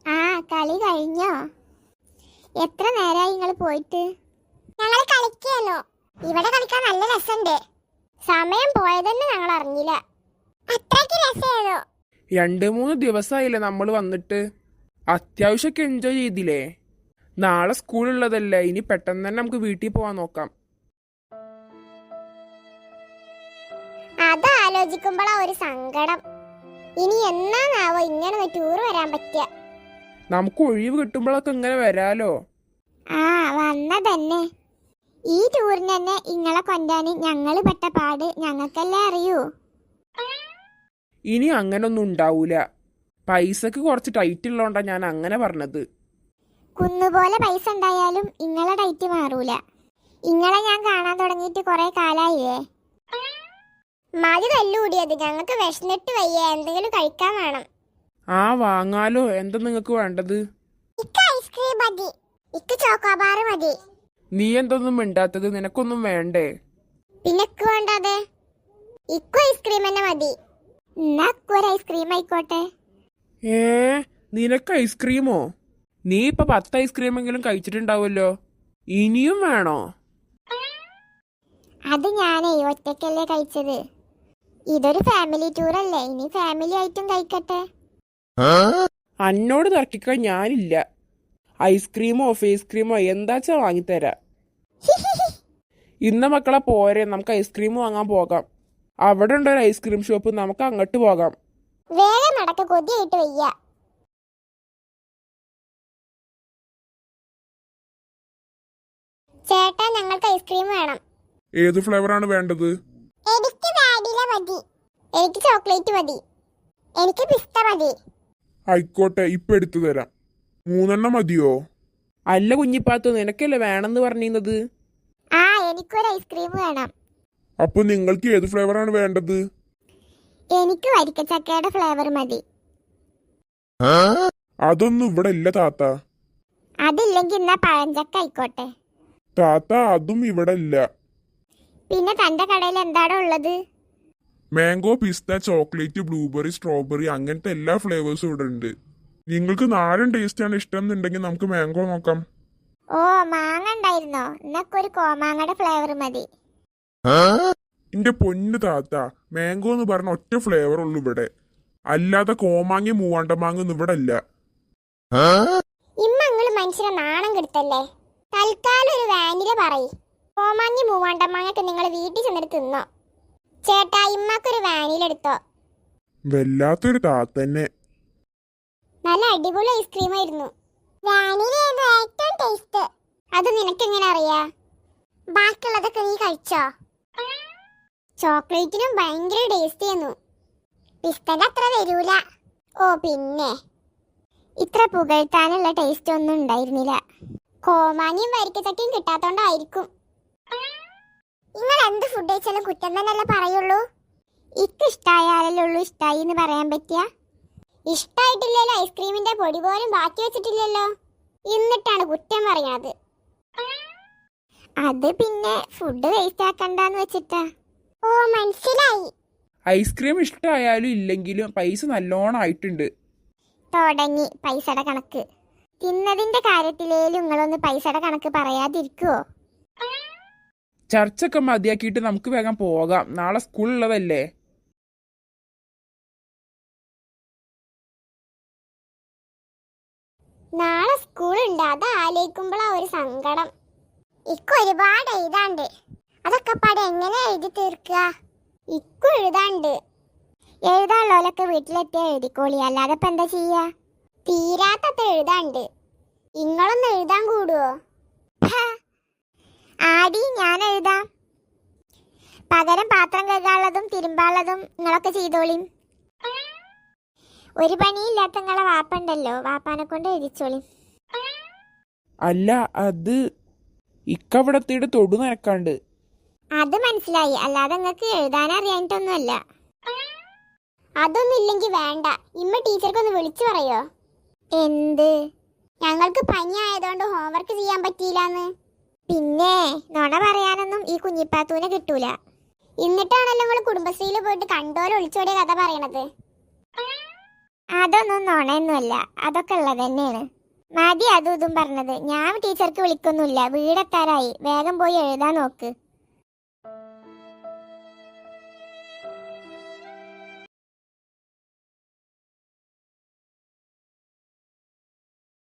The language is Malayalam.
ആ കളി കഴിഞ്ഞോ? എത്ര നേരമായി നിങ്ങൾ പോയിട്ട്? ഞങ്ങൾ കളിക്കാനോ? ഇവിടെ കളിക്കാൻ നല്ല രസമുണ്ട്. സമയം പോയതെന്ന് ഞങ്ങൾ അറിഞ്ഞില്ല. അത്രയ്ക്ക് രസമാണോ? 2-3 ദിവസമായില്ലേ നമ്മൾ വന്നിട്ട്. അത്യാവശ്യമൊക്കെ എൻജോയ് ചെയ്തില്ലേ? നാളെ സ്കൂളുള്ളതല്ലേ, ഇനി പെട്ടെന്ന് തന്നെ നമുക്ക് വീട്ടിൽ പോവാൻ നോക്കാം. അത് ആലോചിക്കുമ്പോഴാ ഒരു സങ്കടം. ഇനി എന്നാണാവോ ഇങ്ങനെ ഒരു ടൂർ വരാൻ പറ്റുക? നമുക്ക് ഒഴിവ് കിട്ടുമ്പോഴൊക്കെ ഇങ്ങനെ വരാലോ. ആ വന്ന തന്നെ. ഈ ടൂറിന് തന്നെ ഇങ്ങളെ കൊണ്ടാന് ഞങ്ങൾ പെട്ട പാട് ഞങ്ങൾക്കല്ലേ അറിയൂ. ഇനി അങ്ങനൊന്നും ഉണ്ടാവൂല. പൈസക്ക് കുറച്ച് ടൈറ്റ് ഉള്ളതുകൊണ്ടാ ഞാൻ അങ്ങനെ പറഞ്ഞത്. കുന്നുപോലെ പൈസ ഉണ്ടായാലും ഇങ്ങളെ ഡേറ്റ് മാറൂല. ഇങ്ങളെ ഞാൻ കാണാൻ തുടങ്ങിയിട്ട് കുറെ കാലായില്ലേ. മതി തല്ലുകൂടിയത്. ഞങ്ങൾക്ക് വിശന്നിട്ട് വയ്യ, എന്തെങ്കിലും കഴിക്കാൻ വേണം. ആ വാങ്ങാലോ. എന്താ നിങ്ങൾക്ക് വേണ്ടത്? ഐസ്ക്രീം മതി. ചോക്കോബാർ മതി. നീ എന്തൊന്നും മിണ്ടാത്തത്? നിനക്കൊന്നും വേണ്ടേ? പിന്നെ വേണ്ടാതെ. ഐസ്ക്രീം തന്നെ മതി. എന്നാ ഒരു ഐസ്ക്രീം ആയിക്കോട്ടെ. നിനക്ക് ഐസ്ക്രീമോ? നീ ഇപ്പൊ 10 ഐസ്ക്രീമെങ്കിലും കഴിച്ചിട്ടുണ്ടാവുമല്ലോ. ഇനിയും വേണോ? അത് ഞാനേ ഒറ്റക്കല്ലേ കഴിച്ചത്. ഇതൊരു ഫാമിലി ടൂർ അല്ലേ, ഇനി ഫാമിലി ആയിട്ടും കഴിക്കട്ടെ. അന്നോട് തർക്കിക്കാൻ ഞാനില്ല. ഐസ്ക്രീമോ ഫേസ് ക്രീമോ എന്താച്ചാ വാങ്ങിത്തരാ. ഇന്ന മക്കളെ പോരെ, നമുക്ക് ഐസ്ക്രീം വാങ്ങാൻ പോകാം. അവിടെ ഉണ്ടൊരു ഐസ്ക്രീം ഷോപ്പ്, നമുക്ക് അങ്ങോട്ട് പോകാം. വേഗം നടക്ക, കൊതിയായിട്ട് വയ്യ. ചേട്ടാ ഞങ്ങൾക്ക് ഐസ്ക്രീം വേണം. ഏത് ഫ്ലേവറാണ് വേണ്ടത്? എനിക്ക് വാനില മതി. എനിക്ക് ചോക്ലേറ്റ് മതി. എനിക്ക് പിസ്ത മതി. ആയിക്കോട്ടെ, ഇപ്പൊ എടുത്തു തരാം. 3 മതിയോ? അല്ല കുഞ്ഞിപ്പാത്തു, നിനക്കല്ലേ വേണമെന്ന് പറഞ്ഞിരുന്നത്. ആ എനിക്കൊരു ഐസ്ക്രീം വേണം. അപ്പൊ നിങ്ങൾക്ക് ഏത് ഫ്ലേവറാണ് വേണ്ടത്? എനിക്ക് വരിക്കച്ചക്കയുടെ ഫ്ലേവർ മതി. അതൊന്നും ഇവിടെ ഇല്ല താത്ത. അതില്ലെങ്കിൽ എന്നാ പഴഞ്ചക്ക ആയിക്കോട്ടെ. താത്ത അതും ഇവിടെ ഇല്ല. പിന്നെ തന്റെ കടയിൽ എന്താണോ ഉള്ളത്? മാംഗോ, പിസ്ത, ചോക്ലേറ്റ്, ബ്ലൂബെറി, സ്ട്രോബെറി അങ്ങനത്തെ എല്ലാ ഫ്ലേവേഴ്സും ഇവിടെ ഉണ്ട്. നിങ്ങൾക്ക് നാടൻ ടേസ്റ്റ് ആണ് ഇഷ്ടം എന്നുണ്ടെങ്കിൽ നമുക്ക് മാംഗോ നോക്കാം. ഓ മാങ്ങ ഉണ്ടായിരുന്നോ? എന്നൊക്കെ ഒരു കോമാങ്ങയുടെ ഫ്ലേവർ മതി. എന്റെ പൊന്നു താത്ത, മാംഗോ എന്ന് പറഞ്ഞ ഒറ്റ ഫ്ലേവർ ഉള്ളു ഇവിടെ. അല്ലാതെ കോമാങ്ങ മൂവാണ്ടമാങ്ങ ഒന്നും ഇവിടെ ഇല്ല. ഇമ്മങ്ങള് മനുഷ്യനെ നാണം കെടുത്തല്ലേ. തൽക്കാലം ഒരു വാനില പറയ്. കോമാങ്ങി മൂവാണ്ടമാങ്ങൊക്കെ നിങ്ങൾ വീട്ടിൽ ചെന്നിട്ട് തിന്നോ. ചേട്ടാ ഇമ്മക്കൊരു വാനില എടുത്തോ. വല്ലാത്തൊരു താത്തന്നെ. നല്ല അടിപൊളി ഐസ്ക്രീം ആയിരുന്നു. വാനില ഏറ്റവും ടേസ്റ്റ്. അത് നിനക്കെങ്ങനെ അറിയാ? ബാക്കിയുള്ളതൊക്കെ നീ കഴിച്ചോ? ചോക്ലേറ്റിനും ഭയങ്കര ടേസ്റ്റ് ആയിരുന്നു. പിസ്തന്റെ അത്ര വരൂല. ഓ പിന്നെ ഇത്ര പുകഴ്ത്താനുള്ള ടേസ്റ്റ് ഒന്നും ഉണ്ടായിരുന്നില്ല. കോമാങ്ങിയും വരിക്കച്ചക്കയും കിട്ടാത്തോണ്ടായിരിക്കും. നിങ്ങൾ എന്ത് ഫുഡ് കഴിച്ചാലും കുറ്റം തന്നെയല്ലേ പറയുള്ളൂ. ഇഷ്ടായാലല്ലേ ഉള്ളൂ ഇഷ്ടായി എന്ന് പറയാൻ പറ്റിയ. ഇഷ്ടായിട്ടില്ലല്ലോ, ഐസ്ക്രീമിന്റെ പൊടി പോലും ബാക്കി വെച്ചിട്ടില്ലല്ലോ. എന്നിട്ടാണ് കുറ്റം പറയുന്നത്. അത് പിന്നെ ഫുഡ് വേസ്റ്റ് ആക്കണ്ടെന്ന് വെച്ചിട്ടാ. ഓ മനസ്സിലായി. ഐസ്ക്രീം ഇഷ്ടമായാലും ഇല്ലെങ്കിലും പൈസ നല്ലോണം ആയിട്ടുണ്ട്. തുടങ്ങി പൈസയുടെ കണക്ക്. തിന്നതിന്റെ കാര്യത്തിലേലും നിങ്ങളൊന്ന് പൈസയുടെ കണക്ക് പറയാതിരിക്കുവോ? ചർച്ചൊക്കെ മതിയാക്കിയിട്ട് നമുക്ക് വേഗം പോകാം. നാളെ സ്കൂളുള്ളതല്ലേ. നാളെ സ്കൂളുണ്ട്. അത് ആലോചിക്കുമ്പോഴാ ഒരു സങ്കടം. ഒരുപാട് എഴുതാണ്ട്. അതൊക്കെ പാടെ എങ്ങനെ എഴുതി തീർക്കുക? എഴുതാണ്ട്. എഴുതാനുള്ളവരൊക്കെ വീട്ടിലെത്തിയാ എഴുതിക്കോളി. അല്ലാതെ ഇപ്പൊ എന്താ ചെയ്യാ? തീരാത്തത്ര എഴുതാണ്ട്. ഇങ്ങളൊന്ന് എഴുതാൻ കൂടുവോ? ആടി ഞാൻ എഴുതാം. പകരം പാത്രം കഴുകാനുള്ളതും തിരുമ്പാനുള്ളതും നിങ്ങളൊക്കെ ചെയ്തോളിം. ഒരു പണിയില്ലാത്ത നിങ്ങളെ വാപ്പുണ്ടല്ലോ, വാപ്പാനെ കൊണ്ട് എഴുതിച്ചോളിം. അല്ല, അത് ഇക്കവിടത്തിയുടെ തൊടു നനക്കാണ്ട്. അത് മനസ്സിലായി. അല്ലാതെ നിങ്ങൾക്ക് എഴുതാനറിയാനിട്ടൊന്നുമല്ല. അതൊന്നും ഇല്ലെങ്കിൽ വേണ്ട. ഇമ്മ ടീച്ചർക്കൊന്ന് വിളിച്ചു പറയോ? എന്ത്? ഞങ്ങൾക്ക് പനി ആയതുകൊണ്ട് ഹോംവർക്ക് ചെയ്യാൻ പറ്റിയില്ലാന്ന്. പിന്നെ നുണ പറയാനൊന്നും ഈ കുഞ്ഞിപ്പാത്തൂനെ കിട്ടൂല. എന്നിട്ടാണല്ലോ നിങ്ങൾ കുടുംബശ്രീയിൽ പോയിട്ട് കണ്ടോലെ ഒളിച്ചോടിയ കഥ പറയണത്. അതൊന്നും നുണയൊന്നുമല്ല, അതൊക്കെ ഉള്ളത് തന്നെയാണ്. മതി അതും ഇതും പറഞ്ഞത്. ഞാൻ ടീച്ചർക്ക് വിളിക്കൊന്നുമില്ല, വീടെത്താറായി, വേഗം പോയി എഴുതാൻ നോക്ക്.